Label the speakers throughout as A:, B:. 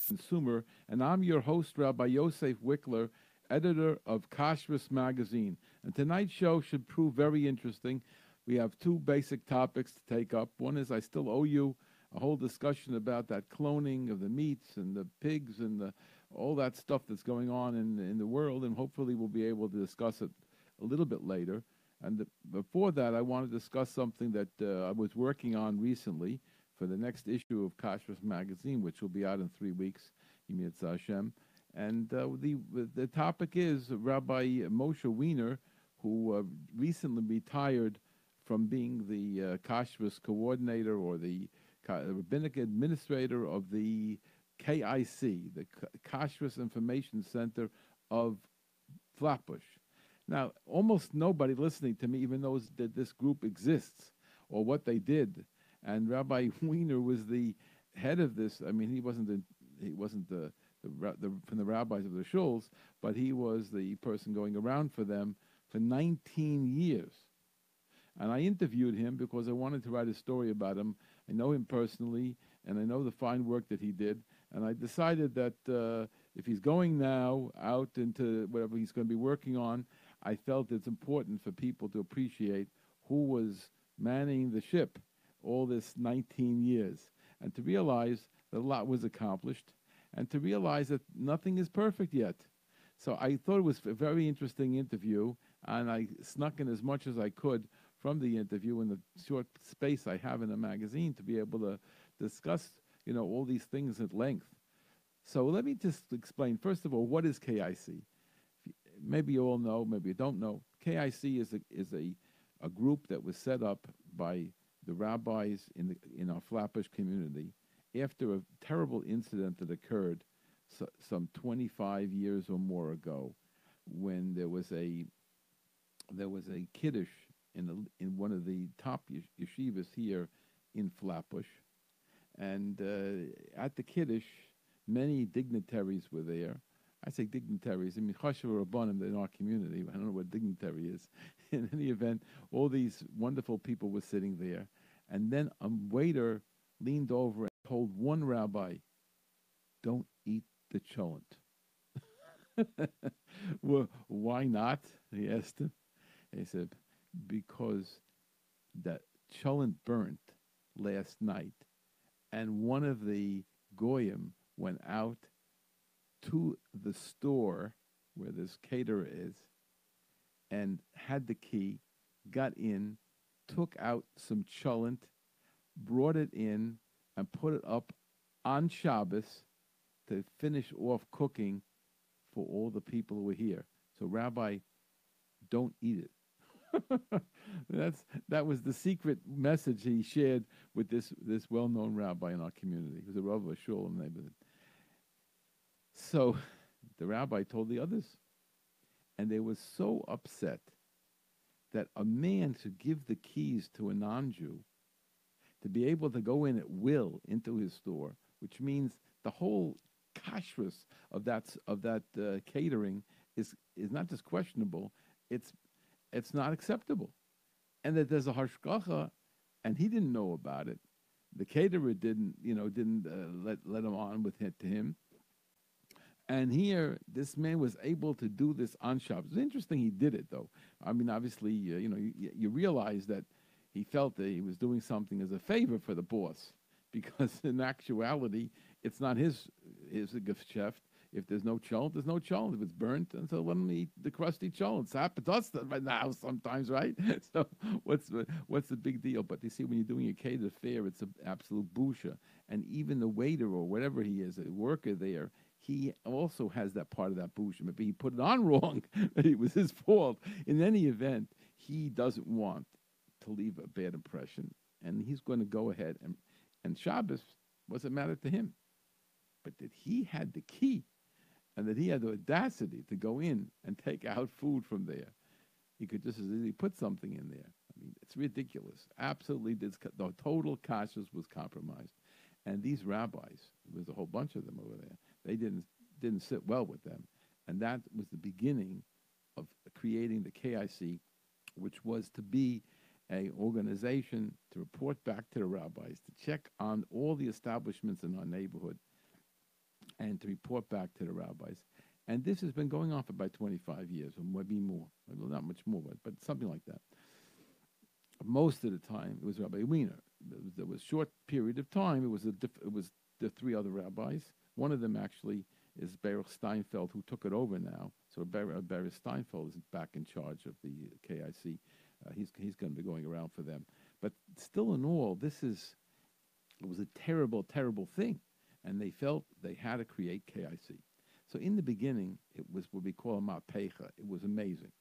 A: Consumer, and I'm your host, Rabbi Yosef Wickler, editor of Kashros magazine. And tonight's show should prove very interesting. We have two basic topics to take up. One is I still owe you a whole discussion about that cloning of the meats and the pigs and all that stuff that's going on in the world, and hopefully we'll be able to discuss it a little bit later. And before that, I want to discuss something that I was working on recently for the next issue of Kashros magazine, which will be out in 3 weeks, Yimyat Hashem. And the topic is Rabbi Moshe Weiner, who recently retired from being the Kashros coordinator or the rabbinic administrator of the KIC, the Kashros Information Center of Flatbush. Now, almost nobody listening to me even knows that this group exists or what they did. And Rabbi Weiner was the head of this. I mean, he wasn't from the rabbis of the shuls, but he was the person going around for them for 19 years. And I interviewed him because I wanted to write a story about him. I know him personally, and I know the fine work that he did. And I decided that if he's going now out into whatever he's going to be working on, I felt it's important for people to appreciate who was manning the ship all this 19 years, and to realize that a lot was accomplished, and to realize that nothing is perfect yet. So I thought it was a very interesting interview, and I snuck in as much as I could from the interview in the short space I have in the magazine to be able to discuss, all these things at length. So let me just explain, first of all, what is KIC? Maybe you all know, maybe you don't know. KIC is a group that was set up by the rabbis in our Flatbush community after a terrible incident that occurred some 25 years or more ago, when there was a kiddush in one of the top yeshivas here in Flatbush, and at the kiddush, many dignitaries were there. I say dignitaries, I mean chashuv rabbanim in our community. I don't know what dignitary is. In any event, all these wonderful people were sitting there, and then a waiter leaned over and told one rabbi, "Don't eat the cholent." Well, why not? He asked him. He said, "Because that cholent burnt last night, and one of the goyim went out to the store where this caterer is and had the key, got in, took out some cholent, brought it in, and put it up on Shabbos to finish off cooking for all the people who were here. So, Rabbi, don't eat it." That was the secret message he shared with this well-known rabbi in our community. He was a rabbi of a shul in the neighborhood. So the rabbi told the others, and they were so upset that a man should give the keys to a non-Jew to be able to go in at will into his store, which means the whole kashros of that catering is not just questionable, it's not acceptable, and that there's a hashgacha, and he didn't know about it. The caterer didn't let him on with it to him. And here, this man was able to do this on Shabbos. It's interesting he did it, though. I mean, obviously, you realize that he felt that he was doing something as a favor for the boss, because in actuality, it's not his geschäft. If there's no cholent, there's no cholent. If it's burnt, and so let him eat the crusty cholent. It's happened to us right now sometimes, right? So what's the big deal? But you see, when you're doing a catered fare, it's an absolute busha. And even the waiter or whatever he is, a worker there, he also has that part of that busha. Maybe he put it on wrong. It was his fault. In any event, he doesn't want to leave a bad impression, and he's going to go ahead and Shabbos wasn't matter to him, but that he had the key, and that he had the audacity to go in and take out food from there. He could just as easily put something in there. I mean, it's ridiculous. Absolutely, the total kashrus was compromised. And these rabbis, there was a whole bunch of them over there, they didn't sit well with them. And that was the beginning of creating the KIC, which was to be an organization to report back to the rabbis, to check on all the establishments in our neighborhood, and to report back to the rabbis. And this has been going on for about 25 years, or maybe more. Well, not much more, but something like that. Most of the time, it was Rabbi Wiener. There was a short period of time, it was the three other rabbis. One of them actually is Baruch Steinfeld, who took it over now. So Baruch Steinfeld is back in charge of the KIC. He's going to be going around for them. But still in all, it was a terrible, terrible thing. And they felt they had to create KIC. So in the beginning, it was what we call a mapecha. It was amazing.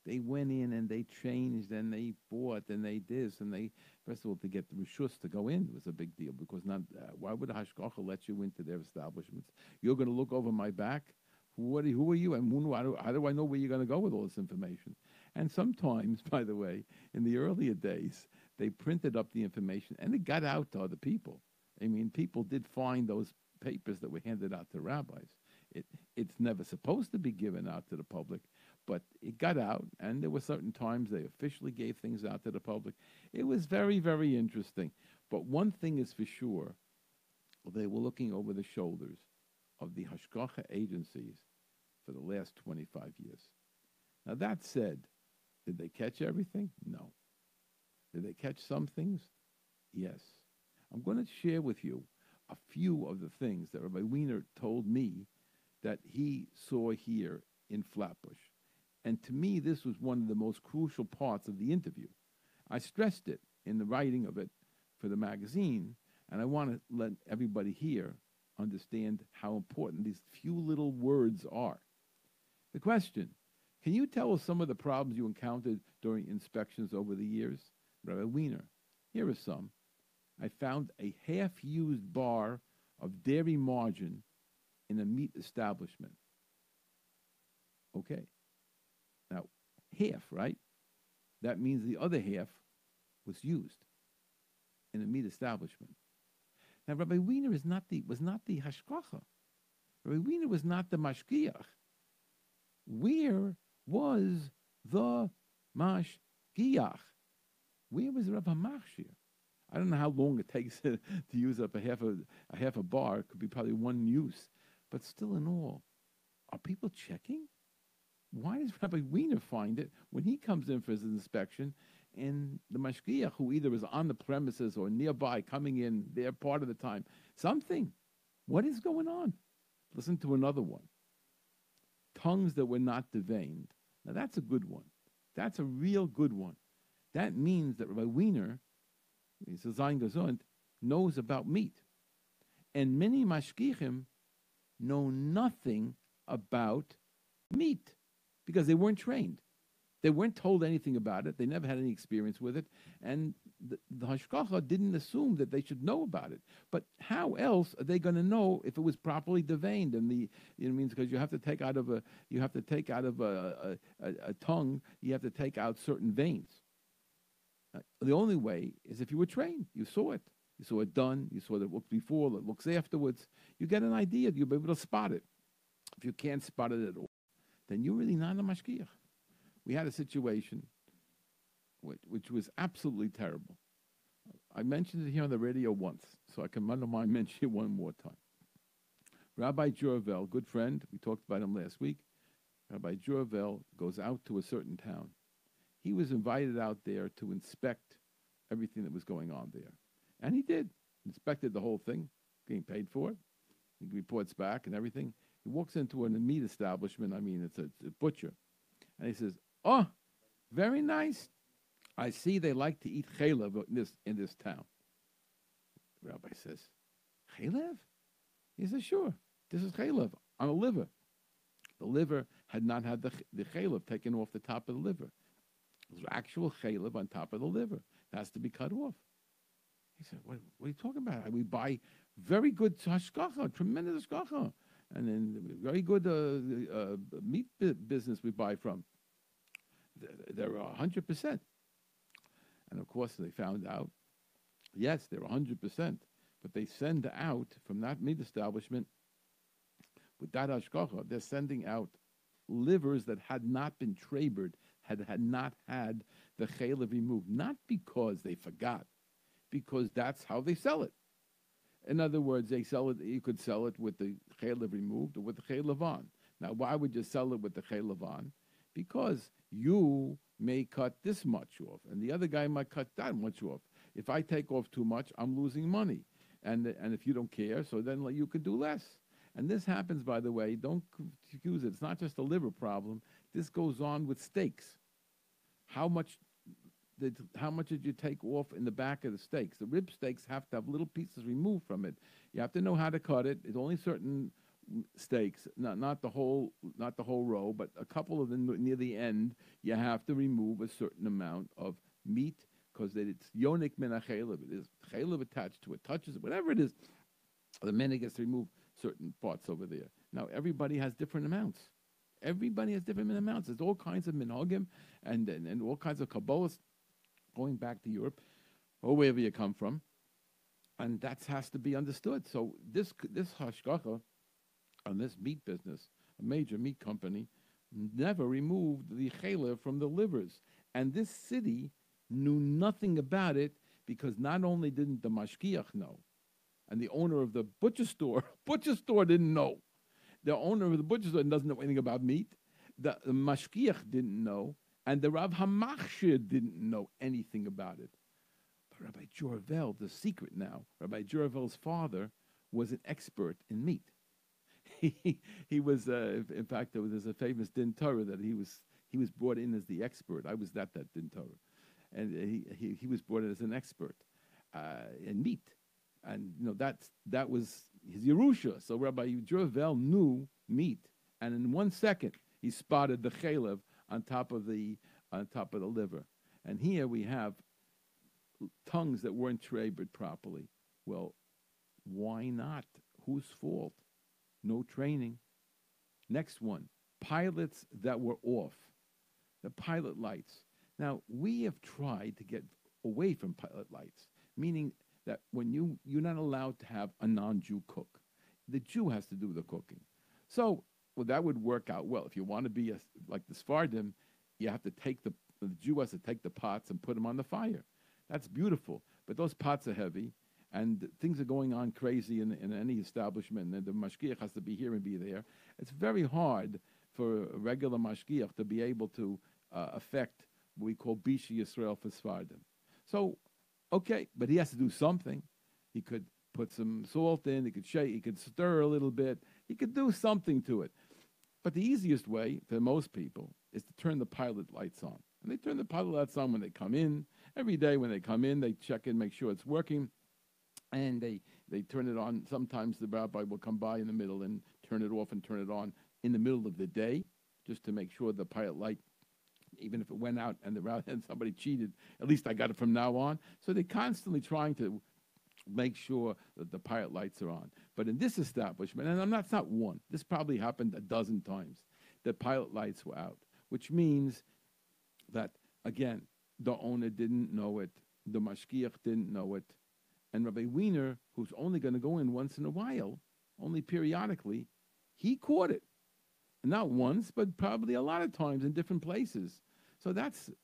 A: They went in and they changed and they bought and they this and they, first of all, to get the rishus to go in was a big deal, because why would a hashgacha let you into their establishments? You're going to look over my back? Who are you? And how do I know where you're going to go with all this information? And sometimes, by the way, in the earlier days, they printed up the information and it got out to other people. I mean, people did find those papers that were handed out to rabbis. It's never supposed to be given out to the public, but it got out, and there were certain times they officially gave things out to the public. It was very, very interesting. But one thing is for sure, they were looking over the shoulders of the hashgacha agencies for the last 25 years. Now, that said, did they catch everything? No. Did they catch some things? Yes. I'm going to share with you a few of the things that Rabbi Wiener told me that he saw here in Flatbush. And to me, this was one of the most crucial parts of the interview. I stressed it in the writing of it for the magazine, and I want to let everybody here understand how important these few little words are. The question, can you tell us some of the problems you encountered during inspections over the years? Rabbi Wiener, here are some. I found a half-used bar of dairy margarine in a meat establishment. Okay. Now, half, right? That means the other half was used in a meat establishment. Now, Rabbi Wiener was not the hashgacha. Rabbi Wiener was not the mashgiach. Where was the mashgiach? Where was Rabbi Machshir? I don't know how long it takes to use up a half a bar. It could be probably one use. But still in all, are people checking? Why does Rabbi Wiener find it when he comes in for his inspection, and the mashgiach, who either is on the premises or nearby, coming in there part of the time, something? What is going on? Listen to another one. Tongues that were not deveined. Now that's a good one. That's a real good one. That means that Rabbi Wiener, he says, Zayin Gesund, knows about meat. And many mashgichim know nothing about meat because they weren't trained. They weren't told anything about it. They never had any experience with it. And the hashgacha didn't assume that they should know about it. But how else are they going to know if it was properly deveined? And it means because you have to take out of a tongue, you have to take out certain veins. The only way is if you were trained. You saw it. You saw it done. You saw it looked before, it looks afterwards. You get an idea. You'll be able to spot it. If you can't spot it at all, then you're really not a mashgiach. We had a situation which was absolutely terrible. I mentioned it here on the radio once, so I can undermine mention it one more time. Rabbi Juravel, good friend, we talked about him last week. Rabbi Juravel goes out to a certain town. He was invited out there to inspect everything that was going on there. And he did. Inspected the whole thing, getting paid for it. He reports back and everything. He walks into a meat establishment. I mean, it's a butcher. And he says, oh, very nice. I see they like to eat chalev in this town. The rabbi says, chalev? He says, sure. This is chalev on a liver. The liver had not had the chalev taken off the top of the liver. There's actual chalev on top of the liver. It has to be cut off. He said, what are you talking about? We buy very good hashgacha, tremendous hashgacha. And then very good meat business we buy from. They're 100%. And of course, they found out, yes, they're 100%. But they send out from that meat establishment, with that hashgacha, they're sending out livers that had not been trabered, had not had the chalev removed. Not because they forgot. because that's how they sell it. In other words, they sell it. You could sell it with the chaylev removed or with the chaylev on. Now, why would you sell it with the chaylev on? Because you may cut this much off, and the other guy might cut that much off. If I take off too much, I'm losing money, and if you don't care, so then you could do less. And this happens, by the way. Don't confuse it. It's not just a liver problem. This goes on with steaks. How much did you take off in the back of the steaks? The rib steaks have to have little pieces removed from it. You have to know how to cut it. It's only certain steaks, not the whole row, but a couple of them near the end. You have to remove a certain amount of meat because it's yonik min ha'chelev. It is chelev attached to it, touches it, whatever it is. The minute gets to remove certain parts over there. Now everybody has different amounts. Everybody has different amounts. There's all kinds of minhagim and all kinds of kabbalas going back to Europe or wherever you come from, and that has to be understood. So this hashgacha on this meat business, a major meat company, never removed the chelev from the livers, and this city knew nothing about it because not only didn't the mashgiach know, and the owner of the butcher store didn't know. The owner of the butcher store doesn't know anything about meat. The mashgiach didn't know, and the Rav Hamachshir didn't know anything about it. But Rabbi Juravel, the secret now, Rabbi Juravel's father was an expert in meat. He was, in fact, there's a famous din Torah that he was brought in as the expert. I was that din Torah, and he was brought in as an expert in meat, and that was his Yerusha. So Rabbi Juravel knew meat, and in 1 second he spotted the chelev on top of the liver. And here we have tongues that weren't treated properly. Well, why not? Whose fault? No training. Next one, pilots that were off. The pilot lights. Now, we have tried to get away from pilot lights, meaning that when you're not allowed to have a non-Jew cook. The Jew has to do the cooking. So, well, that would work out well. If you want to be like the Sephardim, you have to the Jew has to take the pots and put them on the fire. That's beautiful. But those pots are heavy, and things are going on crazy in any establishment, and the mashgiach has to be here and be there. It's very hard for a regular mashgiach to be able to affect what we call Bisha Yisrael for Sephardim. So, okay, but he has to do something. He could put some salt in, he could shake, he could stir a little bit, he could do something to it. But the easiest way for most people is to turn the pilot lights on. And they turn the pilot lights on when they come in. Every day when they come in, they check in, make sure it's working, and they turn it on. Sometimes the rabbi will come by in the middle and turn it off and turn it on in the middle of the day, just to make sure the pilot light, even if it went out and somebody cheated, at least I got it from now on. So they're constantly trying to make sure that the pilot lights are on. But in this establishment, and that's not one, this probably happened a dozen times, the pilot lights were out, which means that, again, the owner didn't know it, the mashgiach didn't know it, and Rabbi Wiener, who's only going to go in once in a while, only periodically, he caught it. Not once, but probably a lot of times in different places. So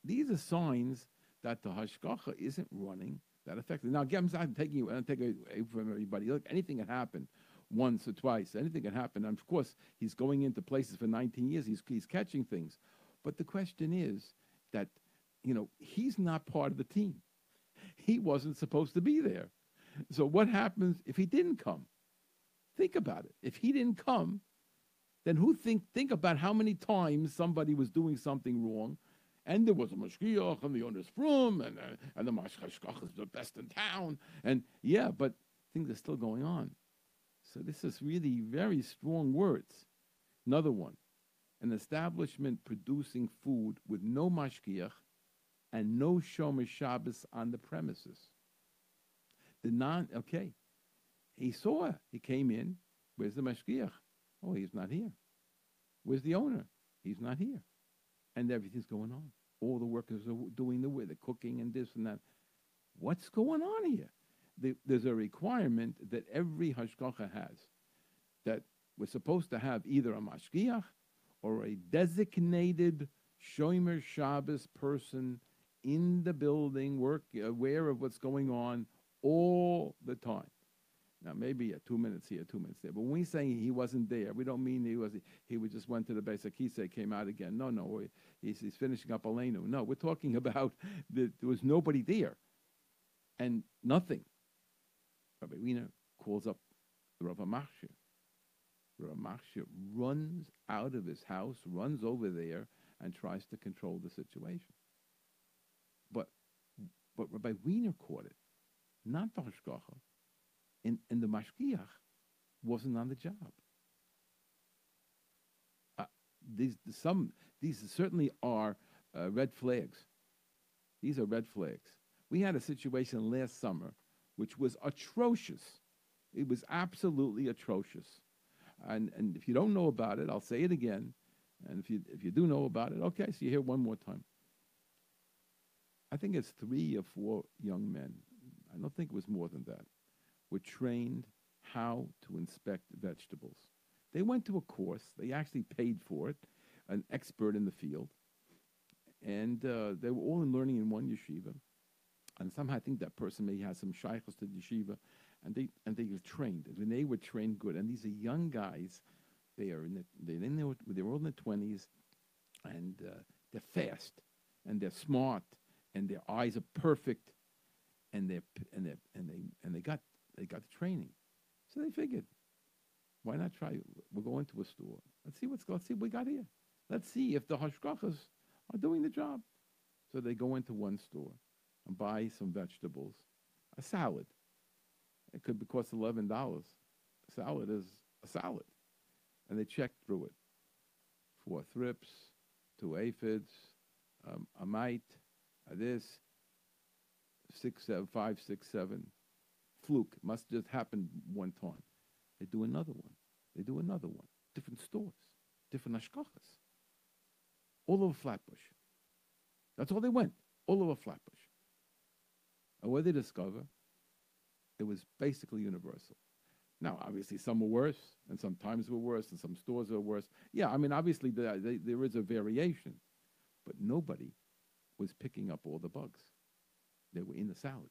A: these are signs that the hashgacha isn't running that effective. Now, again, I'm taking away from everybody. Look, anything can happen once or twice. Anything can happen. And of course, he's going into places for 19 years. He's catching things. But the question is that, he's not part of the team. He wasn't supposed to be there. So what happens if he didn't come? Think about it. If he didn't come, then think about how many times somebody was doing something wrong, and there was a mashgiach, and the owner's from, and the mashgiach is the best in town, and yeah, but things are still going on. So this is really very strong words. Another one, an establishment producing food with no mashgiach and no shomer Shabbos on the premises. He came in. Where's the mashgiach? Oh, he's not here. Where's the owner? He's not here. And everything's going on. All the workers are doing the cooking and this and that. What's going on here? There's a requirement that every hashgacha has, that we're supposed to have either a mashgiach or a designated shomer Shabbos person in the building, aware of what's going on all the time. Now, maybe 2 minutes here, 2 minutes there. But when we say he wasn't there, we don't mean he just went to the base of Kisa, came out again. No, he's finishing up Aleinu. No, we're talking about that there was nobody there and nothing. Rabbi Wiener calls up the Rav Machshir. Rav Machshir runs out of his house, runs over there, and tries to control the situation. But Rabbi Wiener caught it, not the Hashgacha. And the mashgiach wasn't on the job. These certainly are red flags. These are red flags. We had a situation last summer which was atrocious. It was absolutely atrocious. And if you don't know about it, I'll say it again. And if you do know about it, okay, so you hear one more time. I think it's 3 or 4 young men. I don't think it was more than that. Were trained how to inspect vegetables. They went to a course. They actually paid for it, an expert in the field. And they were all learning in one yeshiva. And somehow I think that person may have some shaykhs to the yeshiva. And they were trained. And they were trained good. And these are young guys. They're all in their 20s. And they're fast. And they're smart. And their eyes are perfect. And they got the training. So they figured, why not try? We'll go into a store. Let's see what we got here. Let's see if the hashgachas are doing the job. So they go into one store and buy some vegetables, a salad. It could cost $11. A salad is a salad. And they check through it. 4 thrips, 2 aphids, a mite, this, 6, 7, 5, 6, 7. Fluke. Must just happen one time. They do another one. They do another one. Different stores. Different ashkachas. All over Flatbush. That's all they went. All over Flatbush. And what they discover, it was basically universal. Now, obviously, some were worse, and sometimes were worse, and some stores were worse. Yeah, I mean, obviously, there is a variation. But nobody was picking up all the bugs. They were in the salad.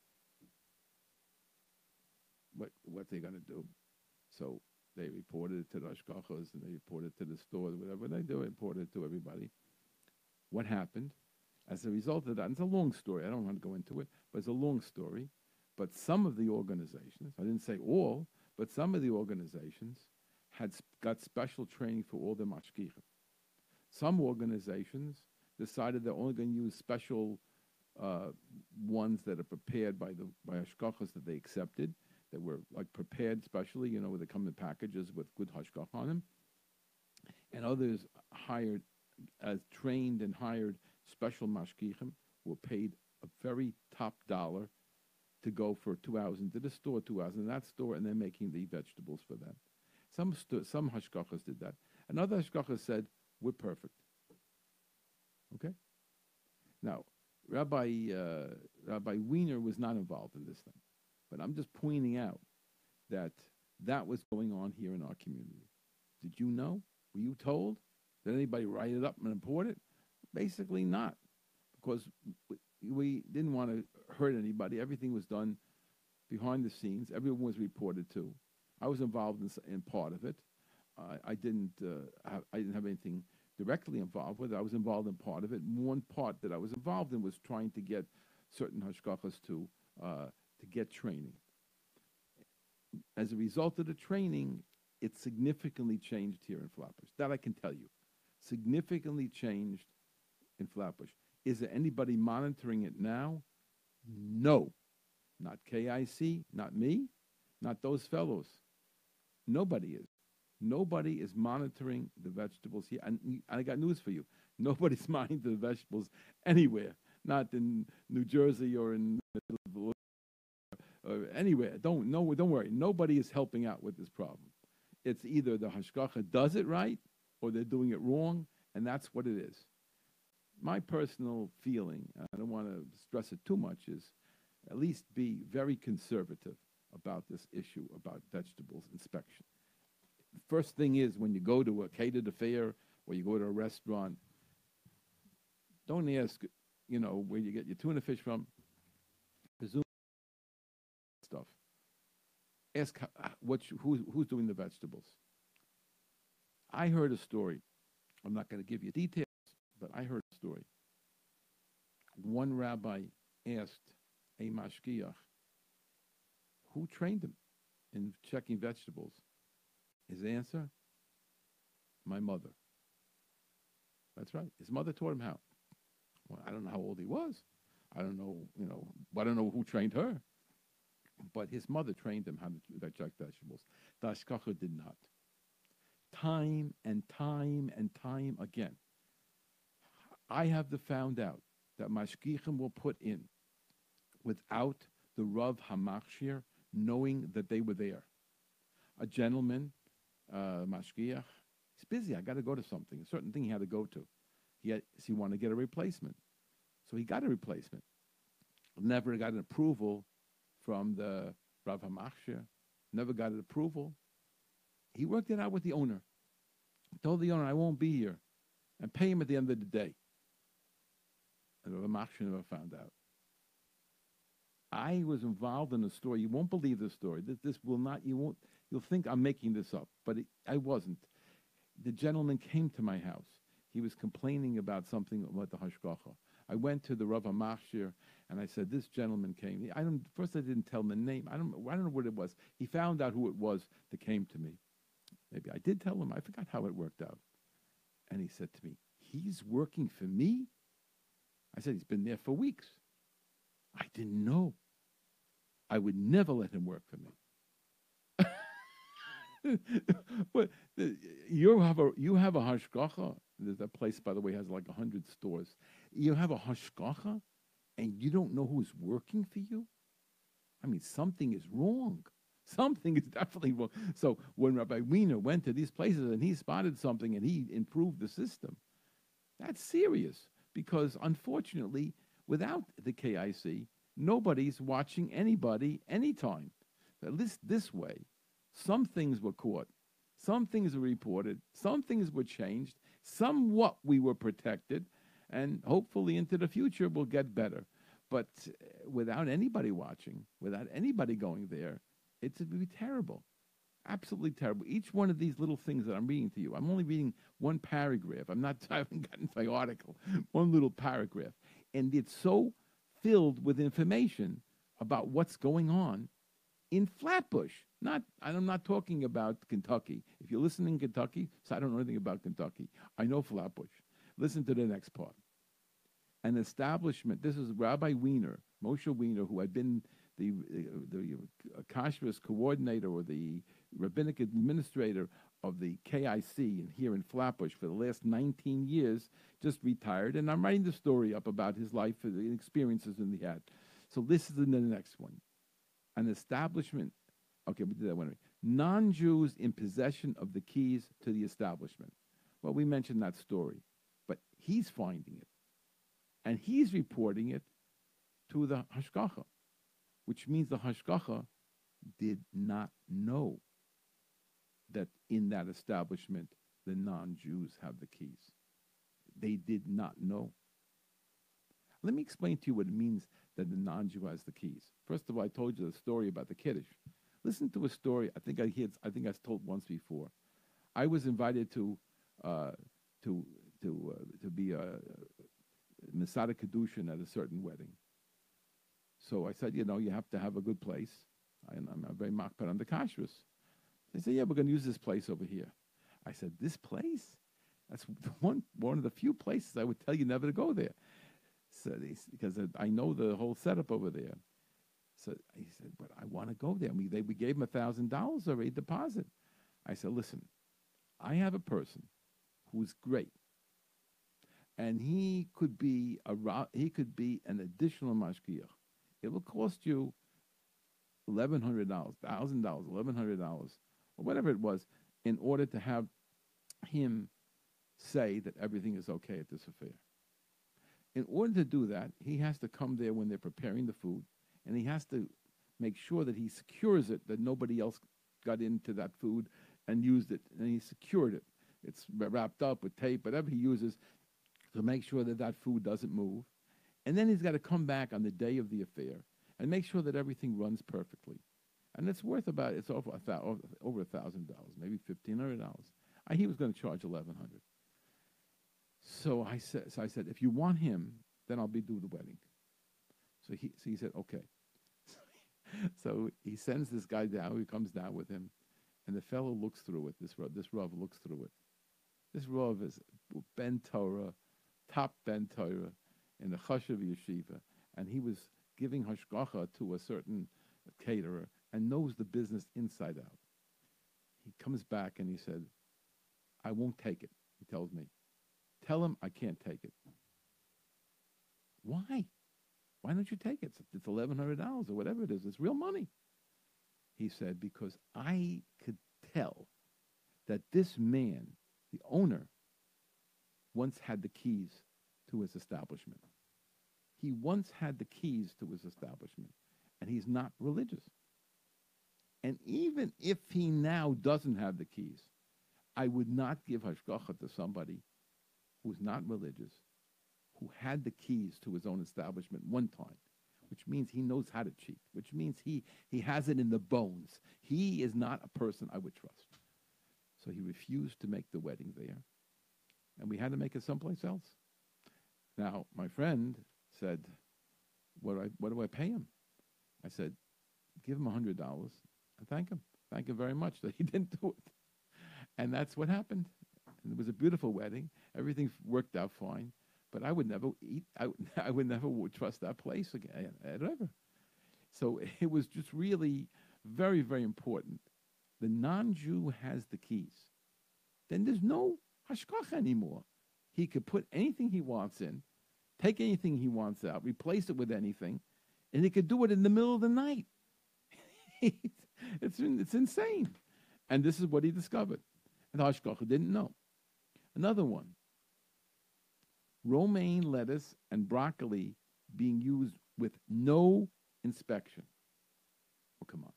A: What they're going to do? So they reported it to the ashkachas, and they reported it to the store, whatever they do, reported it to everybody. What happened? As a result of that, and it's a long story, I don't want to go into it, but it's a long story. But some of the organizations, I didn't say all, but some of the organizations got special training for all their mashgichim. Some organizations decided they're only going to use special ones that are prepared by hashgachas that they accepted, that were like prepared specially, where they come in packages with good hashgach on them. And others hired, trained and hired special mashgichim, were paid a very top dollar to go for 2 hours into the store, 2 hours in that store, and they're making the vegetables for them. Some hashgachas did that. Another hashgachas said, we're perfect. Okay? Now, Rabbi Wiener was not involved in this thing. But I'm just pointing out that was going on here in our community. Did you know? Were you told? Did anybody write it up and report it? Basically not, because we didn't want to hurt anybody. Everything was done behind the scenes. Everyone was reported to. I was involved in part of it. I didn't have anything directly involved with it. I was involved in part of it. One part that I was involved in was trying to get certain hashgachas to get training. As a result of the training, it significantly changed here in Flatbush. That I can tell you. Significantly changed in Flatbush. Is there anybody monitoring it now? No. Not KIC, not me, not those fellows. Nobody is. Nobody is monitoring the vegetables here. And I got news for you. Nobody's monitoring the vegetables anywhere. Not in New Jersey or in anywhere. Don't worry. Nobody is helping out with this problem. It's either the hashgacha does it right or they're doing it wrong, and that's what it is. My personal feeling, I don't want to stress it too much, is at least be very conservative about this issue about vegetables inspection. First thing is, when you go to a catered affair or you go to a restaurant, don't ask, where you get your tuna fish from. Presume Ask who's doing the vegetables. I heard a story. I'm not going to give you details, but I heard a story. One rabbi asked a mashgiach who trained him in checking vegetables. His answer, my mother. That's right. His mother taught him how. Well, I don't know how old he was. I don't know, I don't know who trained her. But his mother trained him how to check vegetables. The hashgacha did not. Time and time and time again, I have found out that mashgichim will put in without the Rav Hamachshir knowing that they were there. A gentleman, mashgiach, he's busy. I got to go to something. A certain thing he had to go to. He wanted to get a replacement. So he got a replacement. Never got an approval from the Rav Hamachshir. Never got an approval. He worked it out with the owner. He told the owner, I won't be here. And pay him at the end of the day. And the Rav Hamachshir never found out. I was involved in a story. You won't believe this story. This will not, you'll think I'm making this up, but I wasn't. The gentleman came to my house. He was complaining about something about the hashgacha. I went to the Rav Hamachshir and I said, this gentleman came. First I didn't tell him the name. I don't know what it was. He found out who it was that came to me. Maybe I did tell him. I forgot how it worked out. And he said to me, he's working for me? I said, he's been there for weeks. I didn't know. I would never let him work for me. But you have a hashgacha. That place, by the way, has like 100 stores. You have a hashgacha, and you don't know who's working for you? I mean, something is wrong. Something is definitely wrong. So when Rabbi Wiener went to these places and he spotted something and he improved the system, that's serious. Because unfortunately, without the KIC, nobody's watching anybody anytime. At least this way, some things were caught, some things were reported, some things were changed, somewhat we were protected, and hopefully into the future we'll get better. But without anybody watching, without anybody going there, it would be terrible. Absolutely terrible. Each one of these little things that I'm reading to you, I'm only reading one paragraph. I haven't gotten to my article. One little paragraph. And it's so filled with information about what's going on in Flatbush. I'm not talking about Kentucky. If you're listening in Kentucky, so I don't know anything about Kentucky. I know Flatbush. Listen to the next part. An establishment, this is Rabbi Wiener, Moshe Wiener, who had been the kashros coordinator or the rabbinic administrator of the KIC here in Flatbush for the last 19 years, just retired. And I'm writing the story up about his life, the experiences that he had. So this is the next one. An establishment, okay, we did that one. Non-Jews in possession of the keys to the establishment. Well, we mentioned that story, but he's finding it. And he's reporting it to the hashgacha, which means the hashgacha did not know that in that establishment the non-Jews have the keys. They did not know. Let me explain to you what it means that the non-Jew has the keys. First of all, I told you the story about the Kiddush. Listen to a story I think I told once before. I was invited to be a Masada Kedushin at a certain wedding. So I said, you have to have a good place. I'm very makpid on the kashros. They said, yeah, we're going to use this place over here. I said, this place? That's one of the few places I would tell you never to go there. So because I know the whole setup over there. So he said, but I want to go there. We gave him $1,000 already deposit. I said, listen, I have a person who's great. And he could be an additional mashgiach. It will cost you $1,100, $1,000, $1,100, or whatever it was, in order to have him say that everything is okay at this affair. In order to do that, he has to come there when they're preparing the food, and he has to make sure that he secures it, that nobody else got into that food and used it, and he secured it. It's wrapped up with tape, whatever he uses, to make sure that that food doesn't move. And then he's got to come back on the day of the affair and make sure that everything runs perfectly. and it's worth about it's over over $1,000, maybe $1,500. He was going to charge 1,100. So I said, if you want him, then I'll be do the wedding. So he said, okay. So he sends this guy down. He comes down with him, and the fellow looks through it. This Rav looks through it. This Rav is Ben Torah, top Ben Torah in the Chashav Yeshiva, and he was giving hashgacha to a certain caterer and knows the business inside out. He comes back and he said, I won't take it. He tells me, tell him I can't take it. Why? Why don't you take it? It's $1,100 or whatever it is. It's real money. He said, because I could tell that this man, the owner, once had the keys to his establishment. He once had the keys to his establishment, and he's not religious. And even if he now doesn't have the keys, I would not give hashgacha to somebody who's not religious, who had the keys to his own establishment one time, which means he knows how to cheat, which means he has it in the bones. He is not a person I would trust. So he refused to make the wedding there, and we had to make it someplace else. Now, my friend said, what do I pay him? I said, give him $100 and thank him. Thank him very much that he didn't do it. And that's what happened. And it was a beautiful wedding. Everything worked out fine. But I would never eat. I would never trust that place again, ever. So it was just really very, very important. The non-Jew has the keys. Then there's no hashgacha anymore. He could put anything he wants in, take anything he wants out, replace it with anything, and he could do it in the middle of the night. It's insane. And this is what he discovered. And the hashgacha didn't know. Another one. Romaine lettuce and broccoli being used with no inspection. Oh, come on.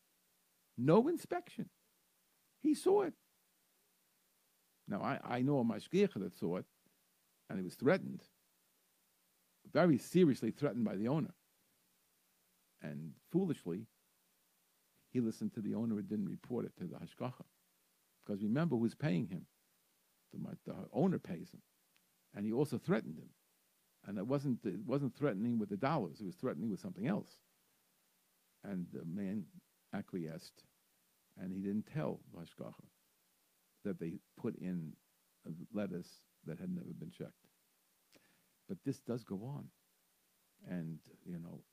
A: No inspection. He saw it. Now, I know a mashgiach that saw it, and he was threatened, very seriously threatened by the owner. And foolishly, he listened to the owner and didn't report it to the hashgacha. Because remember who's paying him. The owner pays him. And he also threatened him. And it wasn't threatening with the dollars. It was threatening with something else. And the man acquiesced. And he didn't tell Vashgacha that they put in a lettuce that had never been checked. But this does go on. And,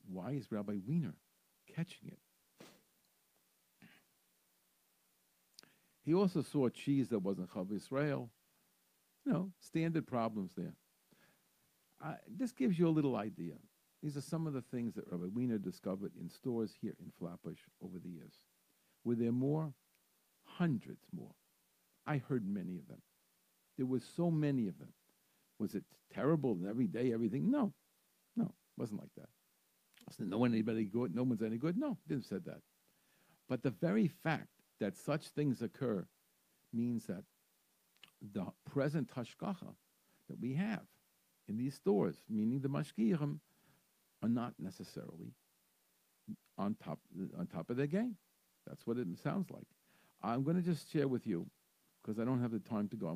A: why is Rabbi Wiener catching it? He also saw cheese that wasn't Chav Israel. Standard problems there. This gives you a little idea. These are some of the things that Rabbi Wiener discovered in stores here in Flatbush over the years. Were there more? Hundreds more. I heard many of them. There were so many of them. Was it terrible and every day, everything? No, it wasn't like that. No one anybody good, no one's any good? No, didn't say that. But the very fact that such things occur means that the present hashgacha that we have in these stores, meaning the mashgiachim, are not necessarily on top of their game. That's what it sounds like. I'm going to just share with you, because I don't have the time to go.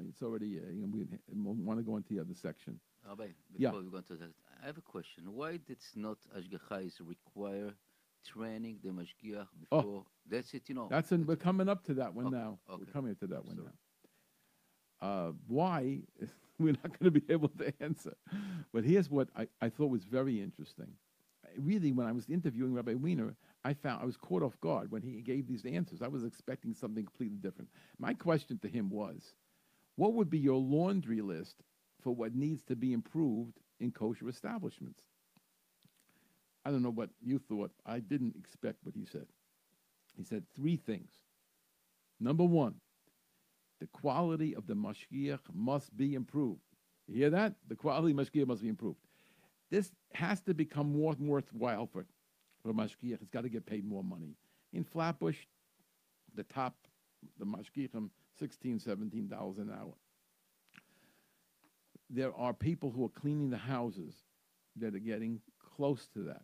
A: It's already, we want to go into the other section.
B: Rabbi, before we go into that, I have a question. Why did not hashgacha is require training the mashgiach before? That's it,
A: We're coming up to that one now.
B: Okay.
A: We're coming up to that one now. Why? We're not going to be able to answer. But here's what I thought was very interesting. Really, when I was interviewing Rabbi Wiener, I was caught off guard when he gave these answers. I was expecting something completely different. My question to him was, what would be your laundry list for what needs to be improved in kosher establishments? I don't know what you thought. I didn't expect what he said. He said 3 things. Number 1, the quality of the mashgiach must be improved. You hear that? The quality of mashgiach must be improved. This has to become more worthwhile for mashgiach. It's got to get paid more money. In Flatbush, the mashgiachim, $16, $17 an hour. There are people who are cleaning the houses that are getting close to that.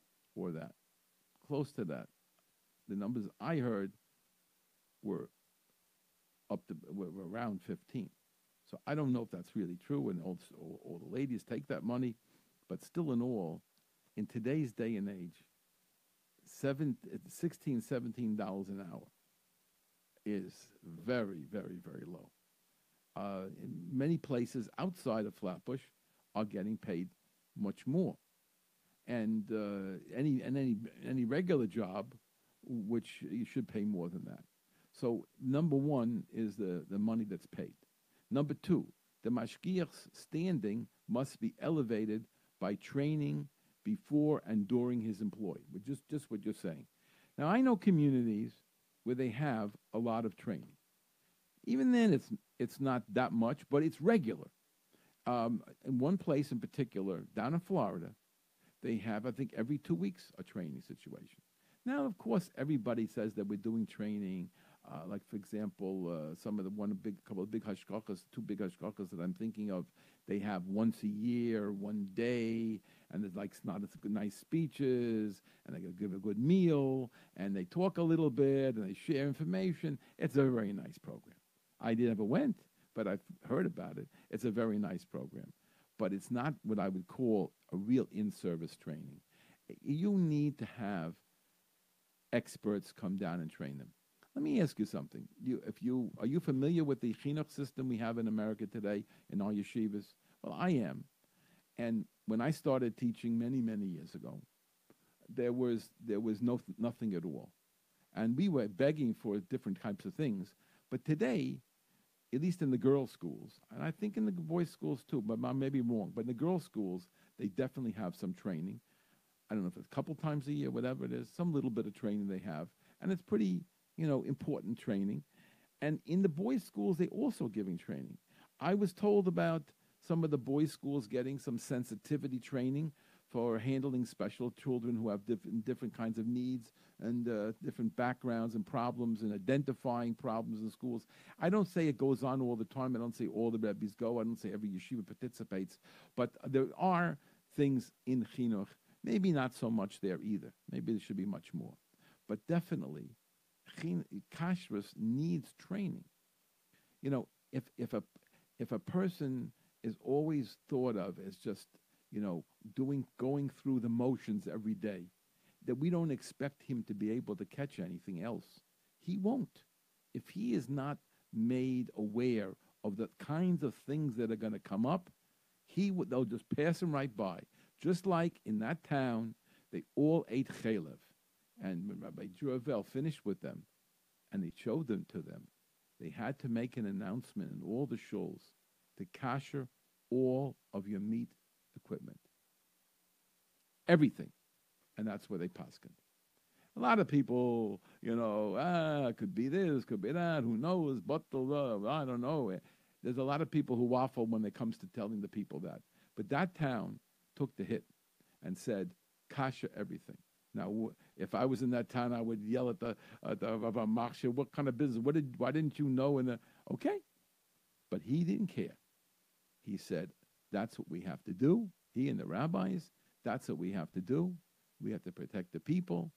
A: the numbers I heard were were around 15. So I don't know if that's really true, and all the ladies take that money, but still in all, in today's day and age, $16, $17 an hour is very, very, very low. In many places outside of Flatbush are getting paid much more, and any regular job, which you should pay more than that. So number one is the money that's paid. Number two, the mashgiach's standing must be elevated by training before and during his employ. Just what you're saying. Now I know communities where they have a lot of training. Even then, it's not that much, but it's regular. In one place in particular, down in Florida, they have, I think, every 2 weeks a training situation. Now, of course, everybody says that we're doing training. Like, for example, couple of big hashkachas, two big hashkachas that I'm thinking of, they have once a year, one day, and there's like nice speeches, and they give a good meal, and they talk a little bit, and they share information. It's a very nice program. I never went, but I've heard about it. It's a very nice program. But it's not what I would call a real in-service training. You need to have experts come down and train them. Let me ask you something. Are you familiar with the chinuch system we have in America today in our yeshivas? Well, I am. And when I started teaching many, many years ago, there was nothing at all. And we were begging for different types of things. But today, at least in the girls' schools, and I think in the boys' schools too, but I may be wrong, but in the girls' schools, they definitely have some training. I don't know if it's a couple times a year, whatever it is, some little bit of training they have. And it's pretty, important training. And in the boys' schools, they also giving training. I was told about some of the boys' schools getting some sensitivity training for handling special children who have different kinds of needs and different backgrounds and problems and identifying problems in schools. I don't say it goes on all the time. I don't say all the rabbis go. I don't say every yeshiva participates. But there are things in chinuch, maybe not so much there either. Maybe there should be much more. But definitely, kashrus needs training. If a person is always thought of as just going through the motions every day, that we don't expect him to be able to catch anything else. He won't. If he is not made aware of the kinds of things that are going to come up, they'll just pass him right by. Just like in that town, they all ate chalev. And when Rabbi Juravel finished with them, and he showed them to them, they had to make an announcement in all the shuls to kasher all of your meat equipment. Everything. And that's where they paskin. A lot of people, could be this, could be that, who knows, but I don't know. There's a lot of people who waffle when it comes to telling the people that. But that town took the hit and said, kasher everything. Now, if I was in that town, I would yell at the Rav Machshir, what kind of business? Why didn't you know? Okay. But he didn't care. He said, that's what we have to do. He and the rabbis, that's what we have to do. We have to protect the people.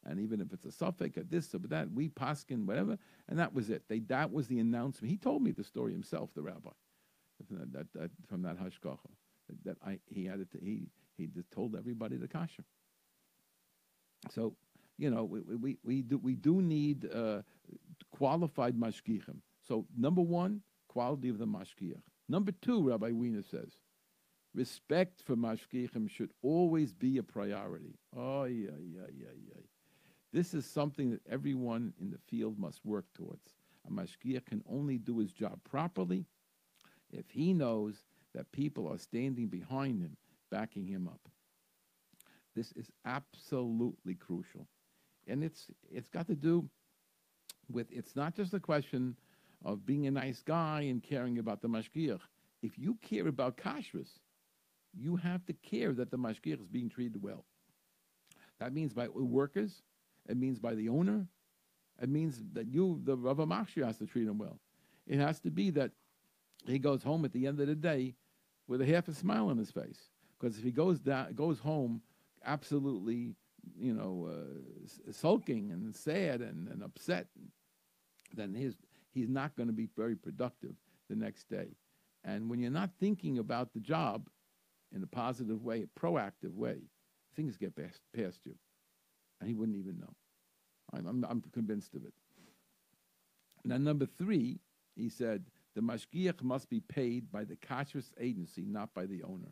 A: And even if it's a suffix or this or that, we paskin, whatever. And that was it. That was the announcement. He told me the story himself, the rabbi, from that hashgacha. He just told everybody the kasher. So, we do need qualified mashgichim. So, number one, quality of the mashgiach. Number two, Rabbi Wiener says, respect for mashgichim should always be a priority. Oh, yeah. This is something that everyone in the field must work towards. A mashgiach can only do his job properly if he knows that people are standing behind him, backing him up. This is absolutely crucial. And it's got to do with, it's not just a question of being a nice guy and caring about the mashgiach. If you care about kashrus, you have to care that the mashgiach is being treated well. That means by workers, it means by the owner, it means that the Rav Machshir, has to treat him well. It has to be that he goes home at the end of the day with a half a smile on his face. Because if he goes home absolutely sulking and sad and upset, then he's not going to be very productive the next day. And when you're not thinking about the job in a positive way, a proactive way, things get past you, and he wouldn't even know. I'm convinced of it. Now, number 3, he said, the mashgiach must be paid by the kashros agency, not by the owner.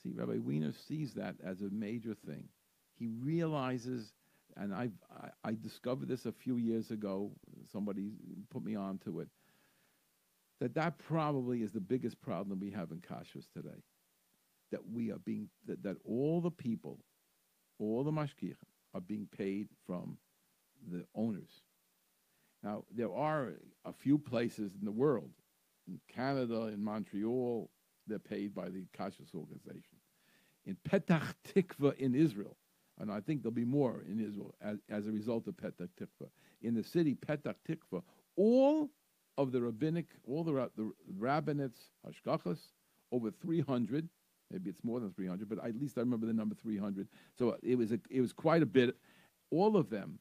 A: See, Rabbi Wiener sees that as a major thing. He realizes, and I discovered this a few years ago, somebody put me on to it, that probably is the biggest problem we have in kashrus today. That we are being, that all the people, all the mashgiachim are being paid from the owners. Now, there are a few places in the world, in Canada, in Montreal, they're paid by the kashrus organization. In Petach Tikva in Israel, and I think there'll be more in Israel as a result of Petach Tikva. In the city Petach Tikva, all of the rabbinic, all the rabbinates, hashgachas, over 300, maybe it's more than 300, but at least I remember the number 300. So it was quite a bit. All of them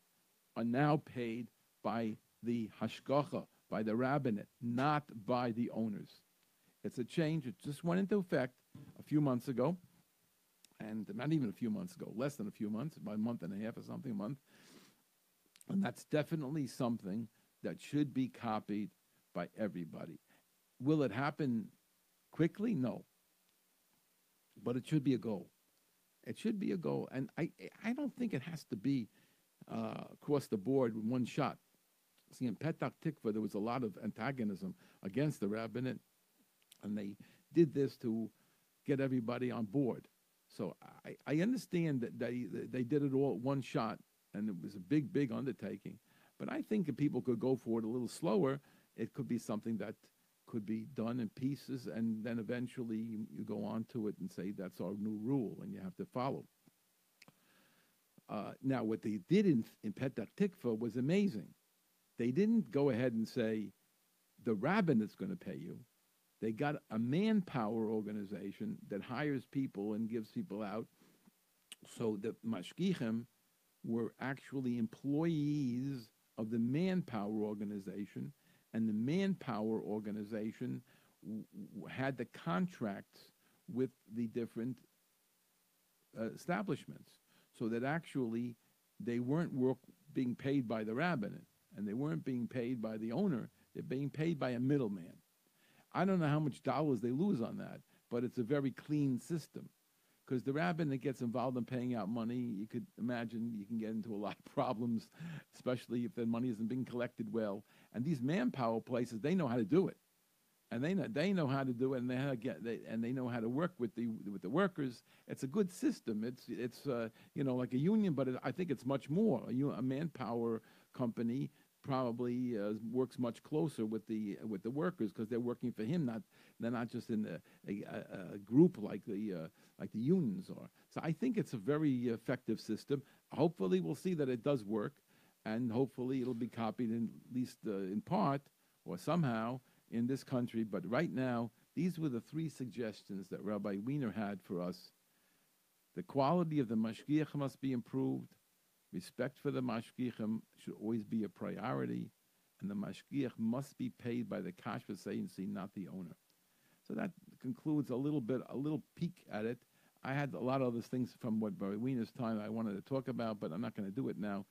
A: are now paid by the hashgacha, by the rabbinate, not by the owners. It's a change. It just went into effect a few months ago, and not even a few months ago, less than a few months, about a month and a half or something, a month. And that's definitely something that should be copied by everybody. Will it happen quickly? No. But it should be a goal. It should be a goal. And I don't think it has to be across the board with one shot. See, in Petach Tikva, there was a lot of antagonism against the rabbinate, and they did this to get everybody on board. So I understand that they did it all at one shot, and it was a big, big undertaking. But I think if people could go for it a little slower, it could be something that could be done in pieces, and then eventually you go on to it and say, that's our new rule, and you have to follow. Now, what they did in Petach Tikva was amazing. They didn't go ahead and say, the rabbinate's going to pay you. They got a manpower organization that hires people and gives people out. So the mashgichim were actually employees of the manpower organization, and the manpower organization had the contracts with the different establishments, so that actually they weren't being paid by the rabbinate, and they weren't being paid by the owner. They're being paid by a middleman. I don't know how much dollars they lose on that, but it's a very clean system. Because the rabbinate gets involved in paying out money, you could imagine you can get into a lot of problems, especially if the money isn't being collected well. And these manpower places, they know how to do it, and they know how to do it, and they know how to work with the workers. It's a good system. It's like a union, but I think it's much more. A manpower company probably works much closer with the workers, because they're working for him. They're not just in a group like the unions are. So I think it's a very effective system. Hopefully, we'll see that it does work, and hopefully it'll be copied at least in part or somehow in this country. But right now, these were the 3 suggestions that Rabbi Wiener had for us. The quality of the mashgiach must be improved. Respect for the mashgiachim should always be a priority, and the mashgiach must be paid by the kashrus agency, not the owner. So that concludes a little peek at it. I had a lot of other things from what Rabbi Wiener's time I wanted to talk about, but I'm not going to do it now.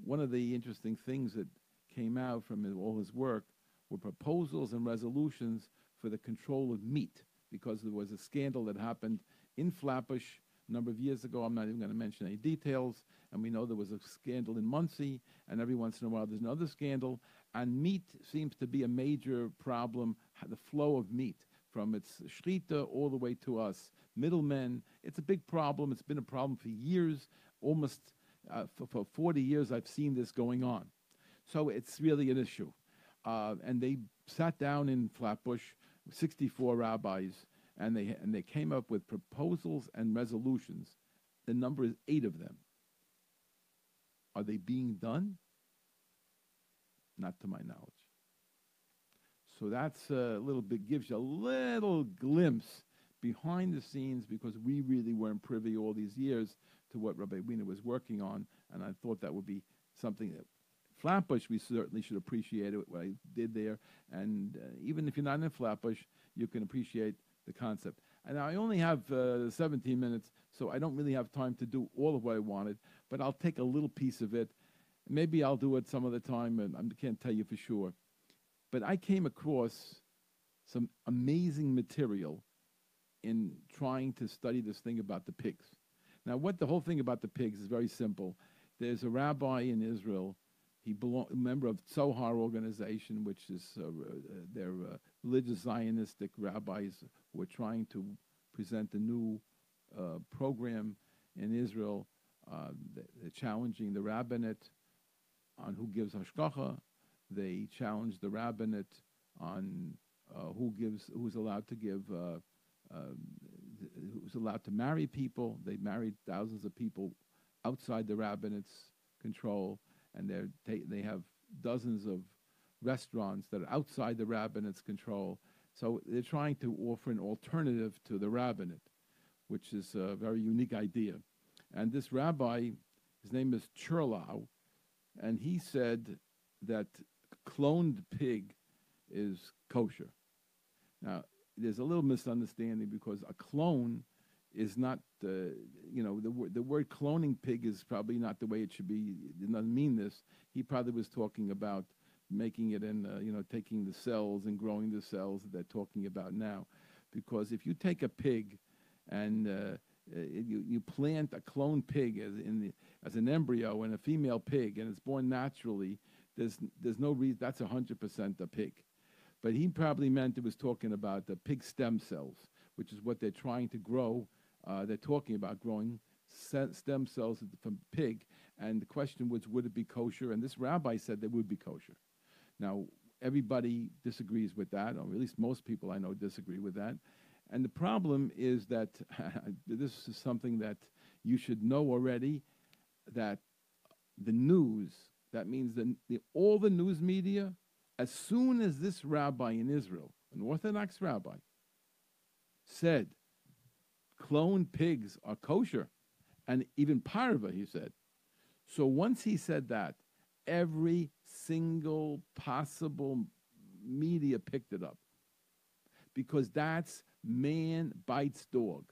A: One of the interesting things that came out from all his work were proposals and resolutions for the control of meat, because there was a scandal that happened in Flatbush a number of years ago. I'm not even going to mention any details. And we know there was a scandal in Muncie, and every once in a while there's another scandal. And meat seems to be a major problem, the flow of meat, from its shrita all the way to us middlemen. It's a big problem. It's been a problem for years, almost for 40 years I've seen this going on. So it's really an issue. And they sat down in Flatbush, 64 rabbis, and they came up with proposals and resolutions. The number is 8 of them. Are they being done? Not to my knowledge. So that's a little bit, gives you a little glimpse, behind the scenes because we really weren't privy all these years to what Rabbi Wiener was working on, and I thought that would be something that Flatbush, we certainly should appreciate it, what I did there, and even if you're not in Flatbush, you can appreciate the concept. And I only have 17 minutes, so I don't really have time to do all of what I wanted, but I'll take a little piece of it. Maybe I'll do it some other time, and I can't tell you for sure. But I came across some amazing material in trying to study this thing about the pigs. Now, what the whole thing about the pigs is very simple. There's a rabbi in Israel. He a member of Tzohar organization, which is their religious Zionistic rabbis who are trying to present a new program in Israel. They're challenging the rabbinate on who gives hashgacha. They challenge the rabbinate on who's allowed to give, who's allowed to marry people. They married thousands of people outside the rabbinate's control, and they have dozens of restaurants that are outside the rabbinate's control. So they're trying to offer an alternative to the rabbinate, which is a very unique idea. And this rabbi, his name is Churlau, and he said that cloned pig is kosher. Now, there's a little misunderstanding because a clone is not, the word cloning pig is probably not the way it should be. It doesn't mean this. He probably was talking about making it in, taking the cells and growing the cells that they're talking about now. Because if you take a pig and you plant a clone pig as an embryo and a female pig, and it's born naturally, there's no reason, that's 100% a pig. But he probably meant it was talking about the pig stem cells, which is what they're trying to grow. They're talking about growing stem cells from pig. And the question was, would it be kosher? And this rabbi said they would be kosher. Now, everybody disagrees with that, or at least most people I know disagree with that. And the problem is that this is something that you should know already, that the news, that means all the news media, as soon as this rabbi in Israel, an Orthodox rabbi, said cloned pigs are kosher, and even parva, he said. So once he said that, every single possible media picked it up, because that's man bites dog,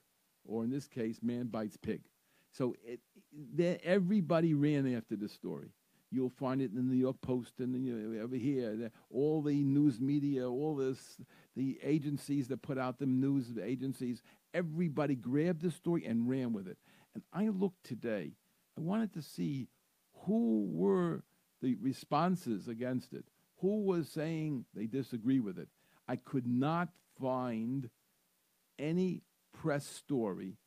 A: or in this case, man bites pig. So everybody ran after this story. You'll find it in the New York Post and over here, all the news media, the agencies that put out the news agencies, everybody grabbed the story and ran with it. And I looked today, I wanted to see who were the responses against it, who was saying they disagree with it. I could not find any press story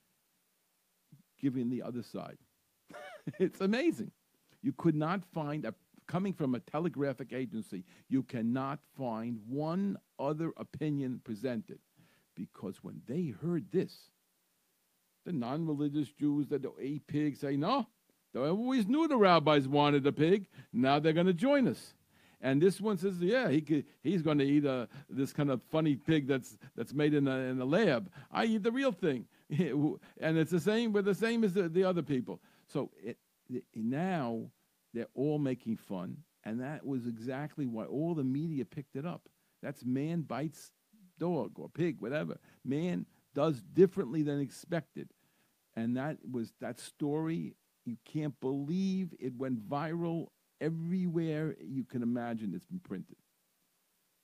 A: giving the other side. It's amazing. You could not find, coming from a telegraphic agency, you cannot find one other opinion presented. Because when they heard this, the non-religious Jews that ate pigs say, no, they always knew the rabbis wanted a pig. Now they're going to join us. And this one says, yeah, he's going to eat this kind of funny pig that's made in a lab. I eat the real thing. And it's the same, we're the same as the other people. So now they're all making fun, and that was exactly why all the media picked it up. That's man bites dog or pig, whatever. Man does differently than expected. And that story, you can't believe it went viral everywhere you can imagine. It's been printed.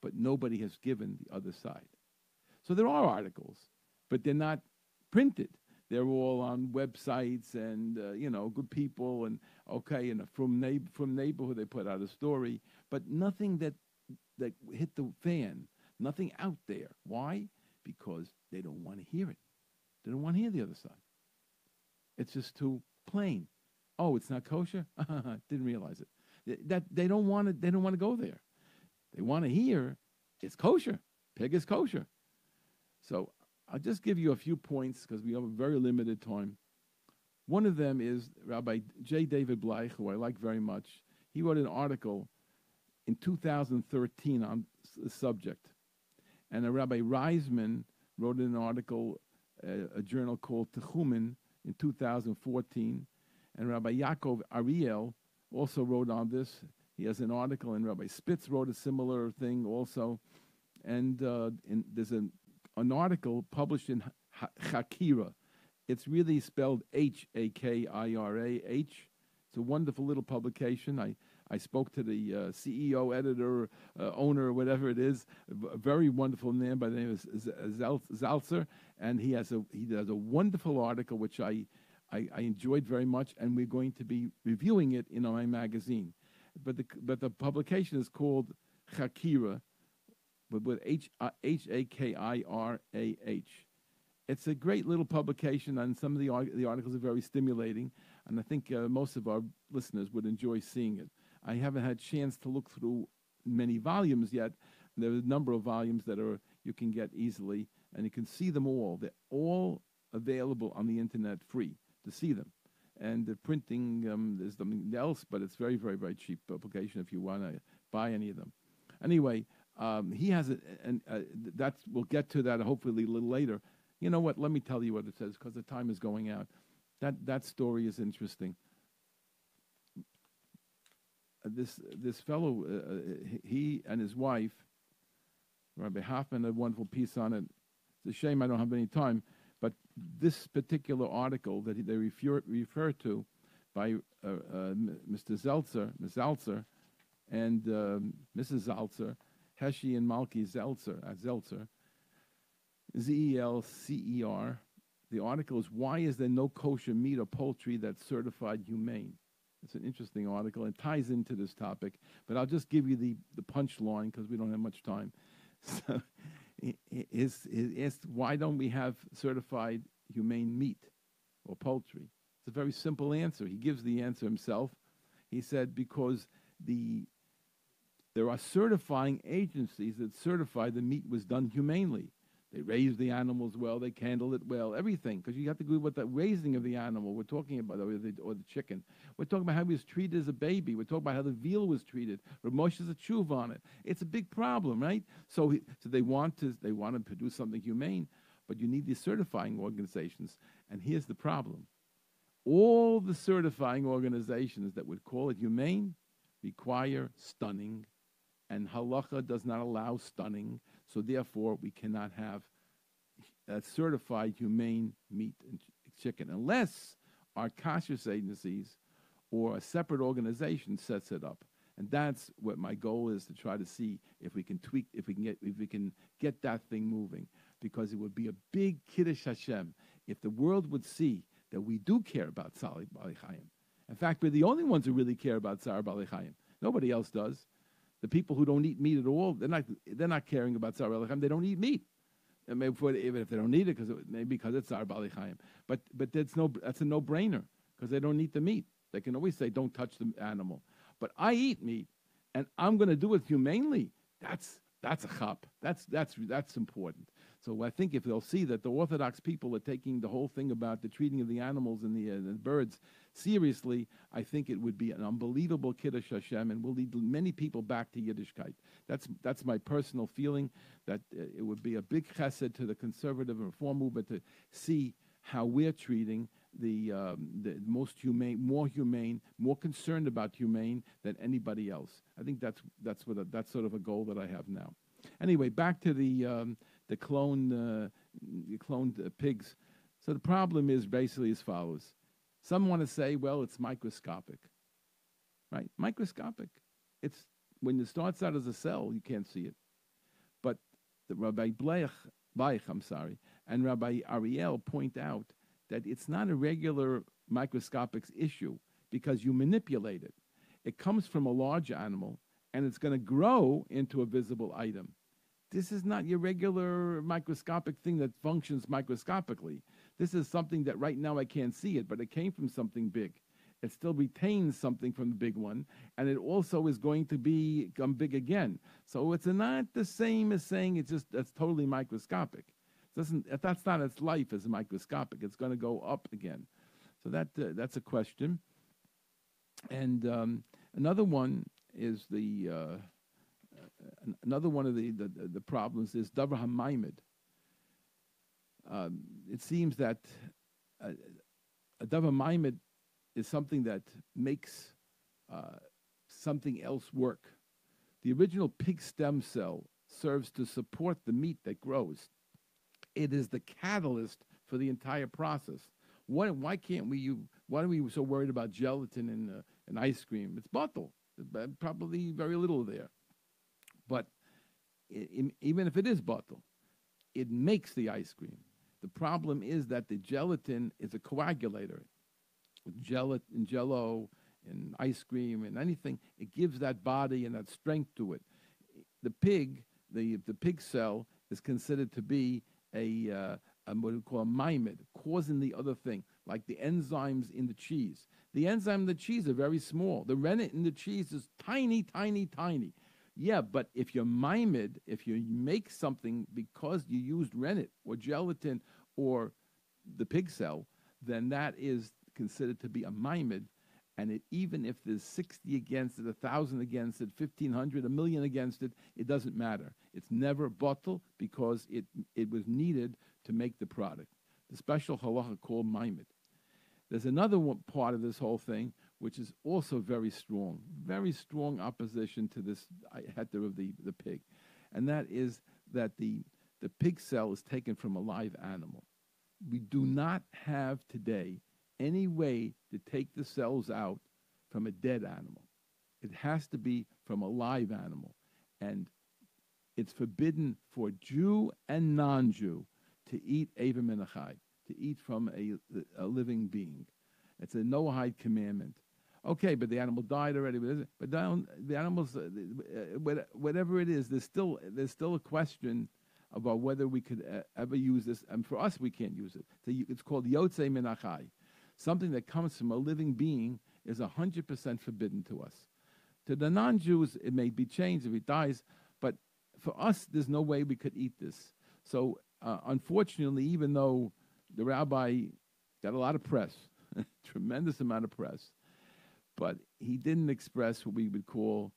A: But nobody has given the other side. So there are articles, but they're not printed. They're all on websites and, good people and, from neighborhood they put out a story, but nothing that hit the fan, nothing out there. Why? Because they don't want to hear it. They don't want to hear the other side. It's just too plain. Oh, it's not kosher? Didn't realize it. That they don't want to go there. They want to hear it's kosher. Pig is kosher. So I'll just give you a few points because we have a very limited time. One of them is Rabbi J. David Bleich, who I like very much. He wrote an article in 2013 on the subject. And Rabbi Reisman wrote an article a journal called Techumen in 2014. And Rabbi Yaakov Ariel also wrote on this. He has an article, and Rabbi Spitz wrote a similar thing also. And there's an article published in Hakira. It's really spelled Hakira. It's a wonderful little publication. I spoke to the CEO, editor, owner, whatever it is, a very wonderful man by the name of Zalzer, and he does a wonderful article which I enjoyed very much, and we're going to be reviewing it in my magazine. But the publication is called Hakira, but with Hakirah. It's a great little publication, and some of the articles are very stimulating, and I think most of our listeners would enjoy seeing it. I haven't had a chance to look through many volumes yet. There are a number of volumes that you can get easily, and you can see them all. They're all available on the internet free to see them. And the printing, there's something else, but it's very, very, very cheap publication if you want to buy any of them. Anyway, he has we'll get to that hopefully a little later. You know what? Let me tell you what it says because the time is going out. That story is interesting. This fellow, he and his wife, Rabbi Hoffman, had a wonderful piece on it. It's a shame I don't have any time, but this particular article that they refer to by Mr. Zeltzer, Ms. Zeltzer, and Mrs. Zeltzer, Heshi and Malki Zeltzer, Zelcer. The article is, "Why is there no kosher meat or poultry that's certified humane?" It's an interesting article. It ties into this topic, but I'll just give you the punchline because we don't have much time. So, he asked, why don't we have certified humane meat or poultry? It's a very simple answer. He gives the answer himself. He said, because there are certifying agencies that certify the meat was done humanely. They raise the animals well, they handle it well, everything, because you have to agree with the raising of the animal. We're talking about, or the chicken. We're talking about how he was treated as a baby. We're talking about how the veal was treated. Rav Moshe's a tshuva on it. It's a big problem, right? So they want to produce something humane, but you need these certifying organizations. And here's the problem: all the certifying organizations that would call it humane require stunning, and halacha does not allow stunning. So therefore, we cannot have a certified humane meat and chicken unless our kashros agencies or a separate organization sets it up. And that's what my goal is, to try to see if we can tweak, if we can get that thing moving, because it would be a big kiddush Hashem if the world would see that we do care about Tzar Bali Chayim. In fact, we're the only ones who really care about Tzar Bali Chayim. Nobody else does. The people who don't eat meat at all, they're not caring about Tzar Bali Chayim. They don't eat meat. And maybe even if they don't eat it, because it's Tzar Bali Chayim. But that's a no-brainer, because they don't eat the meat. They can always say, "Don't touch the animal." But I eat meat, and I'm going to do it humanely. That's a chap. That's important. So I think if they'll see that the Orthodox people are taking the whole thing about the treating of the animals and the birds seriously, I think it would be an unbelievable kiddush Hashem, and will lead many people back to Yiddishkeit. That's my personal feeling, that it would be a big chesed to the conservative and reform movement to see how we're treating the most humane, more concerned about humane than anybody else. I think that's sort of a goal that I have now. Anyway, back to the cloned pigs. So the problem is basically as follows. Some want to say, well, it's microscopic, right? Microscopic. It's when it starts out as a cell, you can't see it. But the Rabbi Bleich, and Rabbi Ariel point out that it's not a regular microscopic issue because you manipulate it. It comes from a large animal, and it's going to grow into a visible item. This is not your regular microscopic thing that functions microscopically. This is something that right now I can't see it, but it came from something big. It still retains something from the big one, and it also is going to become big again. So it's not the same as saying that's totally microscopic. That's not its life as microscopic. It's going to go up again. So that's a question. And another one is another one of the problems is davar hamaimed. it seems that a, a davar maimed is something that makes something else work. The original pig stem cell serves to support the meat that grows. It is the catalyst for the entire process. Why can't we? Why are we so worried about gelatin in ice cream? It's bottle. Probably very little there. But even if it is bottle, it makes the ice cream. The problem is that the gelatin is a coagulator. Gelatin, jello, and ice cream and anything, it gives that body and that strength to it. The pig, the pig cell is considered to be a what we call a maimed, causing the other thing, like the enzymes in the cheese. The enzyme in the cheese are very small. The rennet in the cheese is tiny, tiny, tiny. Yeah, but if you're maimed, if you make something because you used rennet or gelatin or the pig cell, then that is considered to be a maimed. And even if there's 60 against it, 1,000 against it, 1,500, a million against it, it doesn't matter. It's never bottle because it was needed to make the product. The special halacha called maimed. There's another part of this whole thing which is also very strong opposition to this heter of the pig. And that is that the pig cell is taken from a live animal. We do not have today any way to take the cells out from a dead animal. It has to be from a live animal. And it's forbidden for Jew and non-Jew to eat Eva Menachai, to eat from a living being. It's a no-hide commandment. Okay, but the animal died already. But the animals, whatever it is, there's still a question about whether we could ever use this. And for us, we can't use it. So it's called Yotzei Menachai. Something that comes from a living being is 100% forbidden to us. To the non-Jews, it may be changed if he dies, but for us, there's no way we could eat this. So, unfortunately, even though the rabbi got a lot of press, tremendous amount of press, but he didn't express what we would call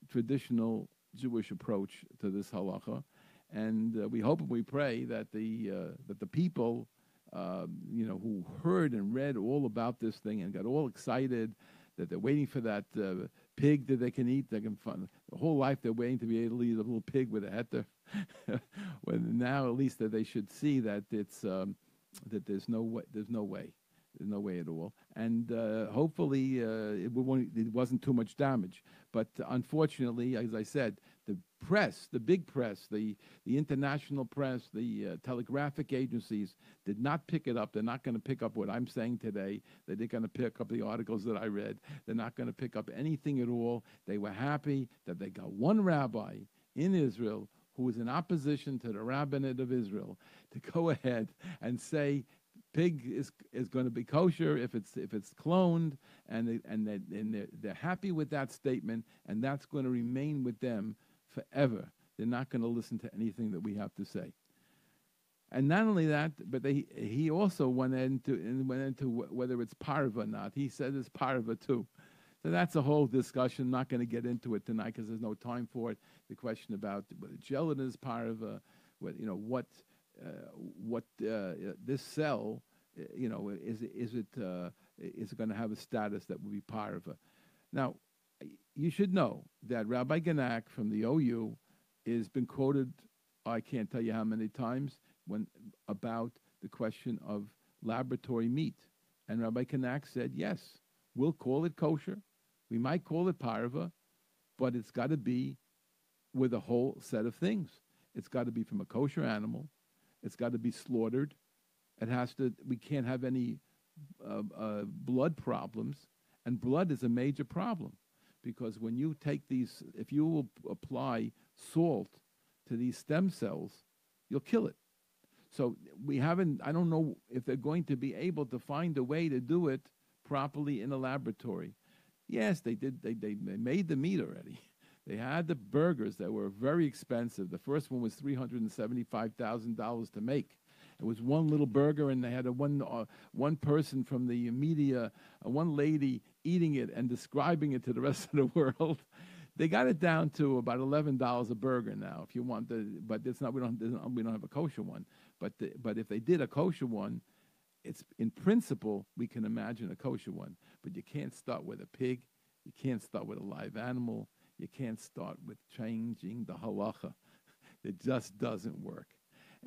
A: traditional Jewish approach to this halacha, and we hope and we pray that the people, who heard and read all about this thing and got all excited, that they're waiting for that pig that they can eat. They can fun the whole life they're waiting to be able to eat a little pig with a heter. When now at least that they should see that it's that there's no way at all, and hopefully it wasn't too much damage. But unfortunately, as I said, the press, the big press, the international press, the telegraphic agencies did not pick it up. They're not going to pick up what I'm saying today. They're going to pick up the articles that I read. They're not going to pick up anything at all. They were happy that they got one rabbi in Israel who was in opposition to the rabbinate of Israel to go ahead and say pig is going to be kosher if it's cloned, and they're happy with that statement, and that's going to remain with them forever. They're not going to listen to anything that we have to say. And not only that, but he also went into whether it's parva or not. He said it's parva too. So that's a whole discussion. I'm not going to get into it tonight because there's no time for it. The question about whether gelatin is parva, what this cell, is it going to have a status that will be parva? Now, you should know that Rabbi Ganak from the OU has been quoted, I can't tell you how many times, about the question of laboratory meat. And Rabbi Ganak said, yes, we'll call it kosher. We might call it parva, but it's got to be with a whole set of things. It's got to be from a kosher animal. It's got to be slaughtered. We can't have any blood problems. And blood is a major problem because when you take if you will apply salt to these stem cells, you'll kill it. So I don't know if they're going to be able to find a way to do it properly in a laboratory. Yes, they did. They made the meat already. They had the burgers that were very expensive. The first one was $375,000 to make. It was one little burger, and they had one person from the media, one lady eating it and describing it to the rest of the world. They got it down to about $11 a burger now, if you want but it's not. We don't have a kosher one. but if they did a kosher one, it's in principle we can imagine a kosher one. But you can't start with a pig, you can't start with a live animal, you can't start with changing the halacha. It just doesn't work.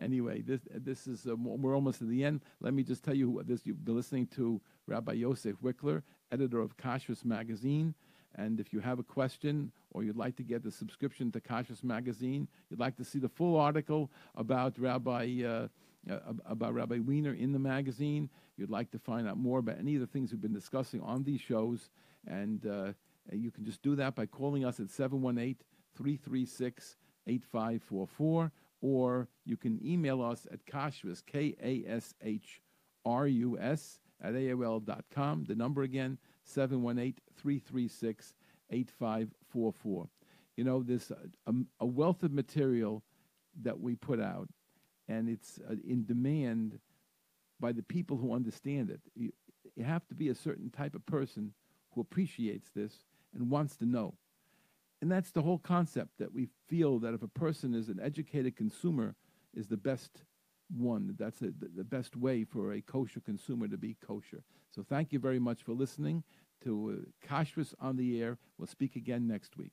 A: Anyway, this is we're almost at the end. Let me just tell you who this you've been listening to Rabbi Yosef Wickler, editor of Kashros magazine. And if you have a question or you'd like to get the subscription to Kashros magazine, you'd like to see the full article about Rabbi Weiner in the magazine, you'd like to find out more about any of the things we've been discussing on these shows, and you can just do that by calling us at 718-336-8544, or you can email us at kashrus, KASHRUS, at AOL.com. The number again, 718-336-8544. You know, there's a wealth of material that we put out, and it's in demand by the people who understand it. You have to be a certain type of person who appreciates this and wants to know. And that's the whole concept, that we feel that if a person is an educated consumer is the best one. That's the best way for a kosher consumer to be kosher. So thank you very much for listening to Kashrus on the Air. We'll speak again next week.